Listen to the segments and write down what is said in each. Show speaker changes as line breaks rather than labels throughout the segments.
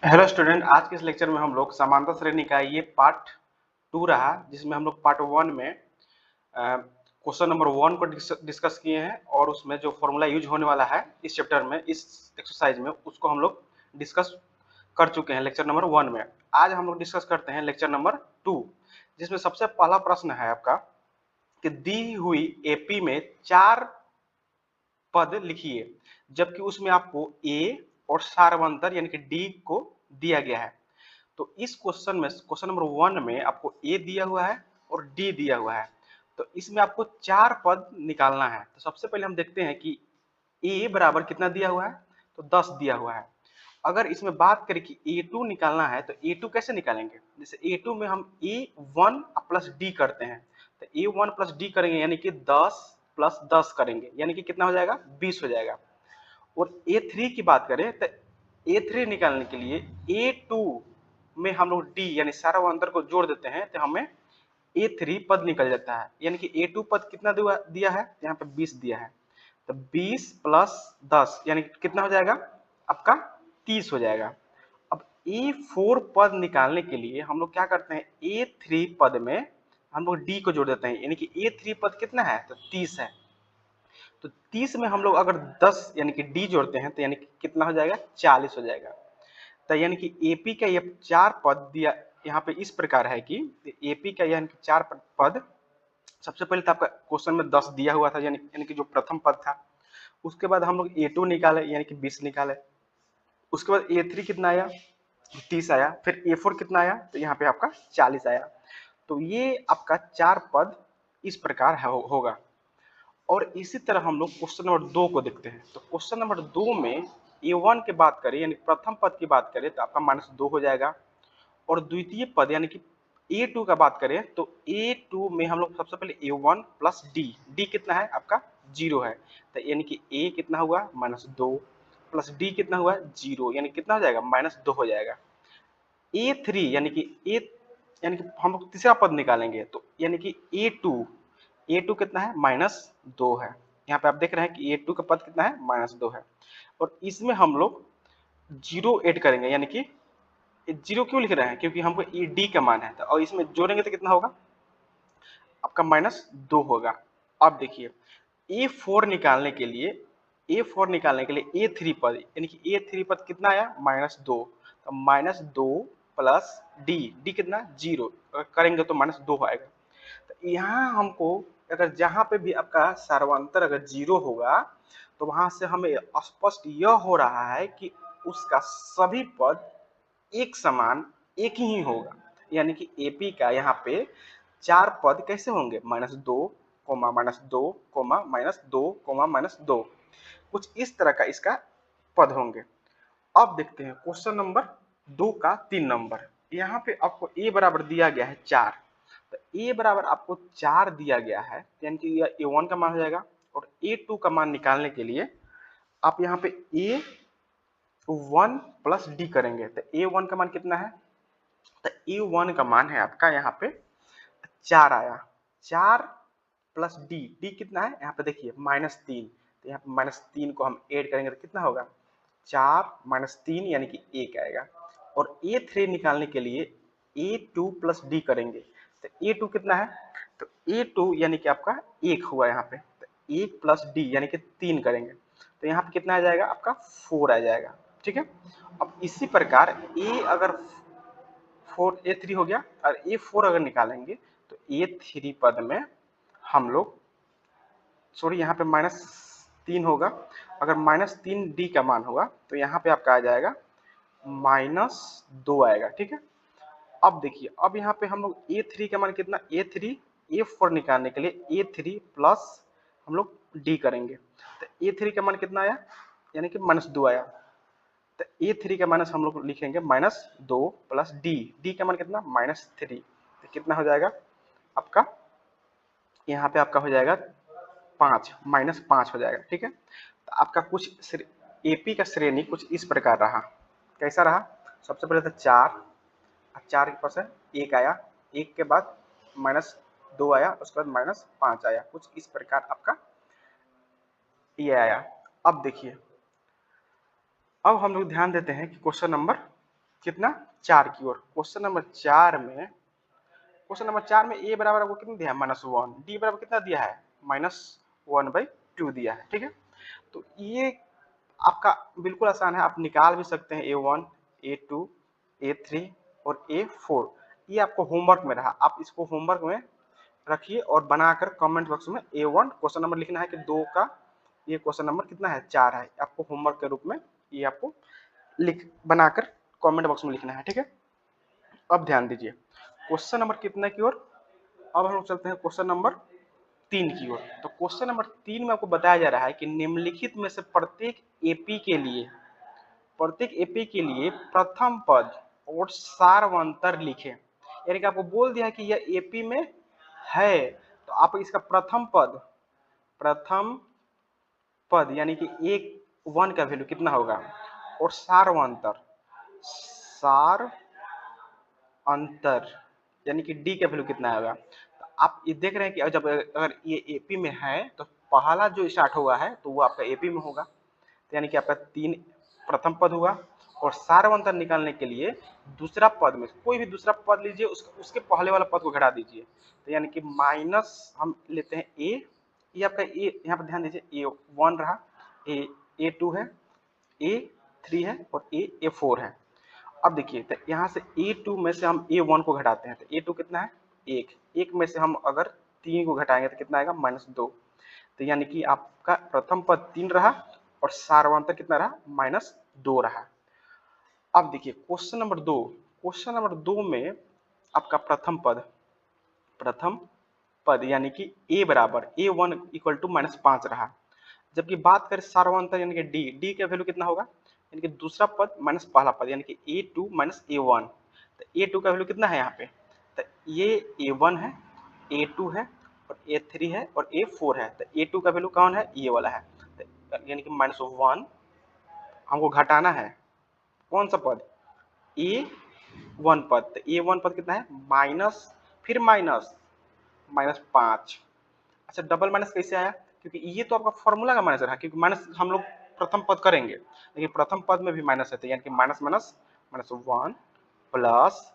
Hello student, आज के इस लेक्चर में हम लोग समांतर श्रेणी का ये पार्ट 2 रहा, जिसमें हम लोग पार्ट 1 में क्वेश्चन नंबर 1 को डिस्कस किए हैं और उसमें जो फॉर्मूला यूज होने वाला है इस चैप्टर में, इस एक्सरसाइज में, उसको हम लोग डिस्कस कर चुके हैं लेक्चर नंबर 1 में। आज हम लोग डिस्कस करते हैं लेक्चर नंबर 2, जिसमें सबसे पहला प्रश्न है आपका कि दी हुई एपी में 4 पद लिखिए, जबकि उसमें आपको ए और सार्वंतर यानी कि डी को दिया गया है। तो इस क्वेश्चन में, क्वेश्चन नंबर 1 में आपको ए दिया हुआ है और डी दिया हुआ है। तो इसमें आपको 4 पद निकालना है। तो सबसे पहले हम देखते हैं कि ए बराबर कितना दिया हुआ है, तो 10 दिया हुआ है। अगर इसमें बात करें कि A2 निकालना है तो A2 कैसे निकालेंगे? जैसे A2 में हम A1 प्लस D करते हैं, तो A1 प्लस D करेंगे यानी कि 10 प्लस 10 करेंगे, यानी कि कितना हो जाएगा? 20 हो जाएगा। और A3 की बात करें तो A3 निकालने के लिए A2 में हम लोग D यानी सार्वंतर को जोड़ देते हैं तो हमें A3 पद निकल जाता है, यानी कि A2 पद कितना दिया है? यहाँ पे 20 दिया है, तो 20 प्लस 10 यानी कितना हो जाएगा आपका? 30 हो जाएगा। अब A4 पद निकालने के लिए हम लोग क्या करते हैं? A3 पद में हम लोग D को जोड़ देते हैं, यानी कि A3 पद कितना है? तो 30 है। तो 30 में हम लोग अगर 10 यानी कि D जोड़ते हैं तो यानी कि कितना हो जाएगा? 40 हो जाएगा। तो यानी कि AP का ये 4 पद दिया यहाँ पे इस प्रकार है कि AP का यानी कि 4 पद, सबसे पहले तो आपका क्वेश्चन में 10 दिया हुआ था, यानी कि जो प्रथम पद था। उसके बाद हम लोग A2 निकाले यानी कि 20 निकाले। उसके बाद A3 कितना आया? 30 आया। फिर A4 कितना आया? तो यहाँ पे आपका 40 आया। तो ये आपका 4 पद इस प्रकार होगा। और इसी तरह हम लोग क्वेश्चन नंबर 2 को देखते हैं। तो क्वेश्चन नंबर 2 में A1 की बात करें यानी प्रथम पद की बात करें तो आपका -2 हो जाएगा। और द्वितीय पद यानी कि A2 का बात करें तो A2 में हम लोग सबसे पहले A1 प्लस D कितना है आपका? 0 है। तो यानी कि A कितना हुआ? -2 प्लस D कितना हुआ? 0, यानी कितना हो जाएगा? -2 हो जाएगा। A3 यानी कि हम लोग तीसरा पद निकालेंगे तो यानी कि A2 कितना है? -2 है। यहाँ पे आप देख रहे हैं कि A2 का पद कितना है? -2 है। और इसमें हम लोग 0 ऐड करेंगे, यानी कि 0 क्यों लिख रहे हैं? क्योंकि हमको ये D का मान है, और इसमें जोड़ेंगे तो कितना होगा आपका? -2 होगा। अब देखिए A4 निकालने के लिए A3 पद यानी कि A3 पद कितना आया? -2। तो -2 प्लस D कितना? 0 करेंगे तो -2 आएगा। तो यहाँ हमको अगर जहाँ पे भी आपका सार्वंतर अगर 0 होगा तो वहां से हमें स्पष्ट यह हो रहा है कि उसका सभी पद एक समान एक ही होगा, यानी कि AP का यहाँ पे 4 पद कैसे होंगे? -2, -2, -2, -2, कुछ इस तरह का इसका पद होंगे। अब देखते हैं क्वेश्चन नंबर 2 का 3 नंबर। यहाँ पे आपको A बराबर दिया गया है 4। तो A बराबर आपको 4 दिया गया है, यानी कि यह A1 का मान हो जाएगा। और A2 का मान निकालने के लिए आप यहाँ पे A1 प्लस D करेंगे। तो A1 का मान कितना है? तो A1 का मान है आपका यहाँ पे 4 आया। 4 प्लस D कितना है? यहाँ पे देखिए -3। तो यहाँ पे -3 को हम ऐड करेंगे तो कितना होगा? 4 -3 यानी कि 1 आएगा। और A3 निकालने के लिए A2 प्लस D करेंगे। तो A2 कितना है? तो A2 यानी कि आपका 1 हुआ यहाँ पे। तो 1 प्लस D यानी कि 3 करेंगे तो यहाँ पे कितना आ जाएगा आपका? 4 आ जाएगा। ठीक है। अब इसी प्रकार अगर 4 A3 हो गया और A4 अगर निकालेंगे तो A3 पद में हम लोग, सॉरी यहाँ पे -3 होगा। अगर -3 D का मान होगा तो यहाँ पे आपका आ जाएगा -2 आएगा। ठीक है। अब देखिए, अब यहाँ पे हम लोग A3 का मान कितना? A4 निकालने के लिए A3 प्लस हम लोग D करेंगे। तो A3 का मान कितना आया? यानी कि -2 आया। तो A3 का माइनस हम लोग लिखेंगे -2 प्लस D का मान कितना? -3। तो कितना हो जाएगा आपका? यहाँ पे आपका हो जाएगा 5, -5 हो जाएगा। ठीक है। तो आपका कुछ AP का श्रेणी कुछ इस प्रकार रहा। कैसा रहा? सबसे पहले तो 4, 4 के पास है 1 आया, 1 के बाद -2 आया, उसके बाद -5 आया। कुछ इस प्रकार आपका ये आया। अब देखिए, अब हम लोग ध्यान देते हैं कि क्वेश्चन नंबर कितना 4 की ओर। क्वेश्चन नंबर 4 में ए बराबर आपको कितना दिया है -1, डी बराबर कितना दिया है -1/2 दिया है। ठीक है, तो ये आपका बिल्कुल आसान है, आप निकाल भी सकते हैं A1, A2, A3 और A4। ये आपको होमवर्क में रहा, आप इसको होमवर्क में रखिए और बनाकर कमेंट बॉक्स में A1 क्वेश्चन नंबर लिखना है कि 2 का ये क्वेश्चन नंबर कितना है 4 है, आपको होमवर्क के रूप में ये आपको लिख बनाकर कमेंट बॉक्स में लिखना है। ठीक है, अब ध्यान दीजिए क्वेश्चन नंबर कितने की ओर। अब हम लोग चलते हैं क्वेश्चन नंबर 3 की ओर। तो क्वेश्चन नंबर 3 में आपको बताया जा रहा है कि निम्नलिखित में से प्रत्येक एपी के लिए प्रथम पद और सारवंतर लिखें। यानी कि आपको बोल दिया है कि यह एपी में है, तो आप इसका प्रथम पद यानी कि एक 1 का वैल्यू कितना होगा और सार अंतर यानी कि डी का वैल्यू कितना होगा। तो आप ये देख रहे हैं कि जब अगर ये एपी में है तो पहला जो स्टार्ट हुआ है तो वो आपका एपी में होगा, तो यानी कि आपका 3 प्रथम पद हुआ। और सारवंतर निकालने के लिए दूसरा पद में कोई भी दूसरा पद लीजिए, उसके पहले वाला पद को घटा दीजिए, तो यानी कि माइनस हम लेते हैं ए, ये आपका ए, यहाँ पर ध्यान दीजिए A1 रहा, A2 है, A3 है और A4 है। अब देखिए तो यहाँ से A2 में से हम A1 को घटाते हैं, तो A2 कितना है 1 में से हम अगर 3 को घटाएंगे तो कितना आएगा -2, तो यानी कि आपका प्रथम पद 3 रहा और सारवंतर कितना रहा -2 रहा। अब देखिए क्वेश्चन नंबर 2 में आपका प्रथम पद यानी कि A बराबर A1 इक्वल टू -5 रहा। जबकि बात करें सारवंतर यानी कि डी का वैल्यू कितना होगा, यानी कि दूसरा पद माइनस पहला पद यानी कि A2 - A1, तो A2 का वैल्यू कितना है यहाँ पे, तो ये A1 है, A2 है और A3 है और A4 है। तो A2 का वैल्यू कौन है, ये वाला है, तो यानी कि -1 हमको घटाना है कौन सा पद A1 पद, तो A1 पद कितना है माइनस फिर -5। अच्छा डबल माइनस कैसे आया, क्योंकि ये तो आपका फॉर्मूला का माइनस रहा, क्योंकि माइनस हम लोग प्रथम पद करेंगे, लेकिन प्रथम पद में भी माइनस है, तो यानी कि -1 प्लस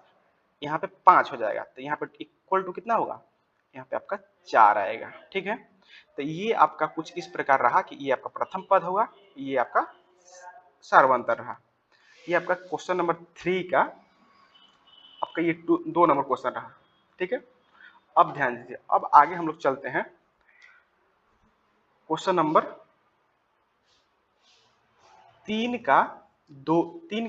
यहाँ पे 5 हो जाएगा, तो यहाँ पे इक्वल टू कितना होगा, यहाँ पे आपका 4 आएगा। ठीक है, तो ये आपका कुछ इस प्रकार रहा कि ये आपका प्रथम पद होगा, ये आपका सारवंतर रहा। ये आपका क्वेश्चन नंबर 3 का आपका ये 2 नंबर क्वेश्चन रहा। ठीक है, अब ध्यान दीजिए, अब आगे हम लोग चलते हैं क्वेश्चन नंबर 3 का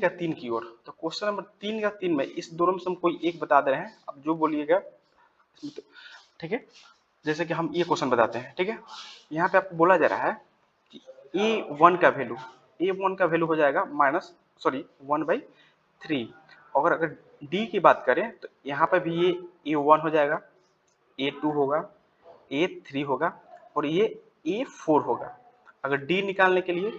3 की ओर। तो क्वेश्चन नंबर 3 का 3 में इस दोनों में से हम कोई एक बता दे रहे हैं, अब जो बोलिएगा। ठीक है, जैसे कि हम ये क्वेश्चन बताते हैं। ठीक है, यहाँ पे आपको बोला जा रहा है कि A1 का वैल्यू हो जाएगा 1/3। अगर D की बात करें तो यहाँ पे भी ये A1 हो जाएगा, A2 होगा, A3 होगा और ये A4 होगा। अगर D निकालने के लिए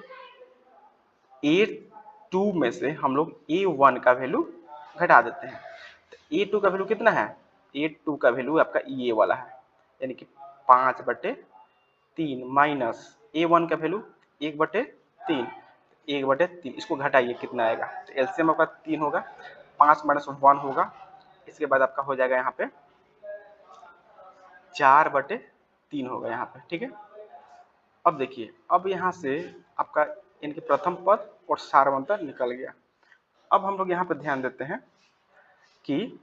A2 में से हम लोग A1 का वैल्यू घटा देते हैं, तो A2 का वैल्यू कितना है, A2 का वैल्यू आपका ये वाला है, यानी कि 5/3 माइनस A1 का वैल्यू 1/3, इसको घटाइए कितना आएगा, तो एलसीएम आपका 3 होगा, 5 - 1 होगा, इसके बाद आपका हो जाएगा यहाँ पे 4/3 होगा यहाँ पे। ठीक है, अब देखिए, अब यहाँ से आपका इनके प्रथम पद और सारवंतर निकल गया। अब हम लोग यहाँ पे ध्यान देते हैं कि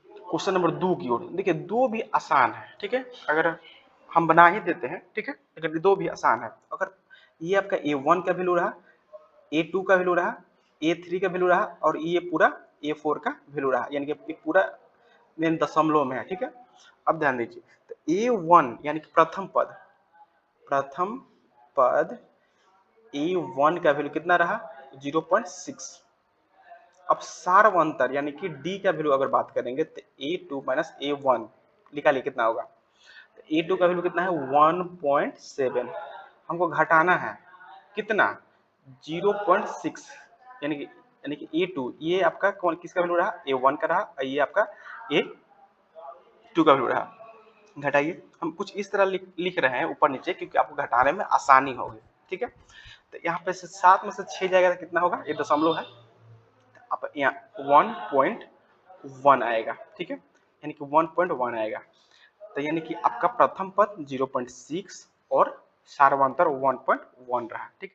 क्वेश्चन नंबर 2 की ओर। देखिए 2 भी आसान है। ठीक है, अगर हम बना ही देते हैं, ठीक है, अगर 2 भी आसान है, अगर ये आपका A1 का वैल्यू रहा, A2 का वैल्यू रहा, A3 का वैल्यू रहा और ये पूरा A4 का वैल्यू रहा, यानी कि पूरा दशमलव में है। ठीक है, अब ध्यान दीजिए, तो A1 यानी कि प्रथम पद A1 का वैल्यू कितना रहा 0.6। अब सारवंतर यानी कि D का वैल्यू अगर बात करेंगे तो A2 - A1 निकालिए कितना होगा, तो A2 का वैल्यू कितना है 1.7, हमको घटाना है कितना 0.6, यानी कि A2 ये आपका कौन किसका वैल्यू रहा A1 का रहा और ये आपका A2 का वैल्यू रहा। घटाइए, हम कुछ इस तरह लिख रहे हैं ऊपर नीचे क्योंकि आपको घटाने में आसानी होगी। ठीक है, तो यहाँ पे से 7 में से 6 जाएगा तो कितना होगा, ये दशमलव है, आप यहाँ 1.1 आएगा, ठीक है, यानी कि 1.1 आएगा। तो यानी कि आपका प्रथम पद 0.6 और सार्वंतर 1.1 रहा, ठीक है।